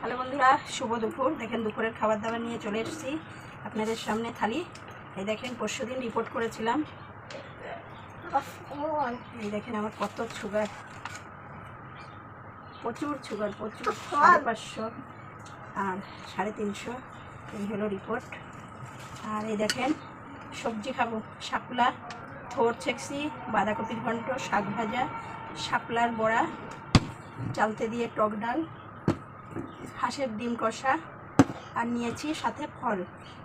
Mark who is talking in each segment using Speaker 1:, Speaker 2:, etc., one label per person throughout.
Speaker 1: Hello বন্ধুরা, শুভ দুপুর। দেখেন দুপুরের খাবার দাবার নিয়ে চলে এসেছি আপনাদের সামনে থালি। এই দেখেন পরশুদিন রিপোর্ট করেছিলাম। এই দেখেন আমার কত সুগার, প্রচুর সুগার, প্রচুর 550 আর 350। এই হলো রিপোর্ট। আর এই দেখেন সবজি খাবো, শাপলা, থোর ছেঁকছি, বাঁধাকপির ঘন্ট, শাক ভাজা, শাপলার বড়া, চালতে দিয়ে টক ডাল, হাঁসের ডিম কষা, আর নিয়েছি সাথে ফল,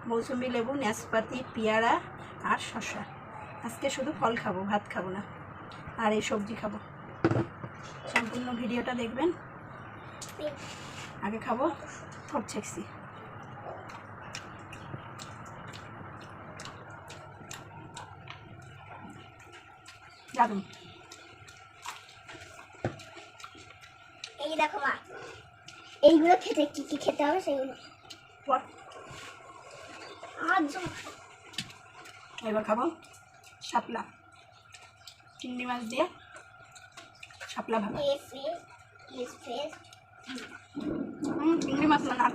Speaker 1: মৌসুমি লেবু, নাশপাতি, পেয়ারা আর শসা। আজকে শুধু ফল খাবো, ভাত খাবো না। আর এই সবজি খাবো। সম্পূর্ণ ভিডিওটা দেখবেন। আগে খাবো থোর ছেঁকছি। দারুন।
Speaker 2: এই দেখো মা, এইগুলো খেতে কি কি খেতে হবে সেগুলো।
Speaker 1: এবার খাবো শাপলা, চিংড়ি মাছ দিয়ে শাপলা ভাজা। চিংড়ি মাছ না,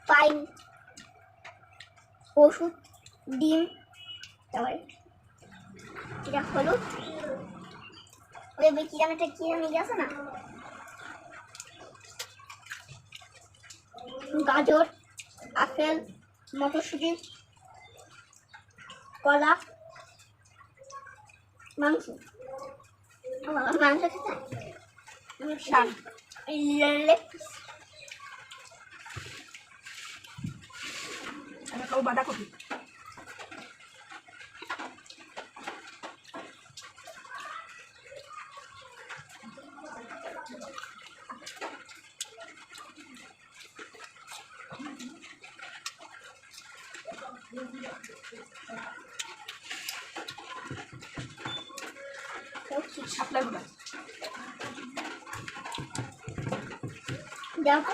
Speaker 2: পাইন, ওষুধ, ডিম, তারপরে এটা হলুদ, ওই কি জানো একটা কি জানি গেছে না, গাজর, আপেল, মটরশুঁটি, কলা, মাংস। মাংস খেতে
Speaker 1: শাক, এবার খাবো বাঁধাকপি। শাপলা গুঁড়া,
Speaker 2: দেখো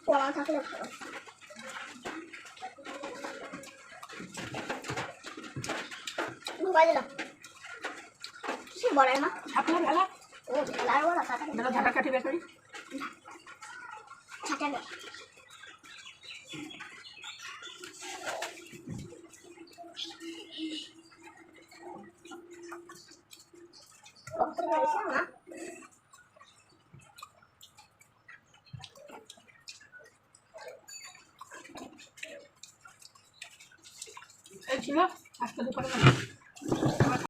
Speaker 2: কলা থাকলে ভালো। বাজলাম সে বড় না,
Speaker 1: শাপলা ভেলা,
Speaker 2: ও লাল বড় কাটা
Speaker 1: ভেলা ঝাঁটা কাঠি বের করি।
Speaker 2: ছাটাবে না।
Speaker 1: এই ছিল আজকে দুপুরে।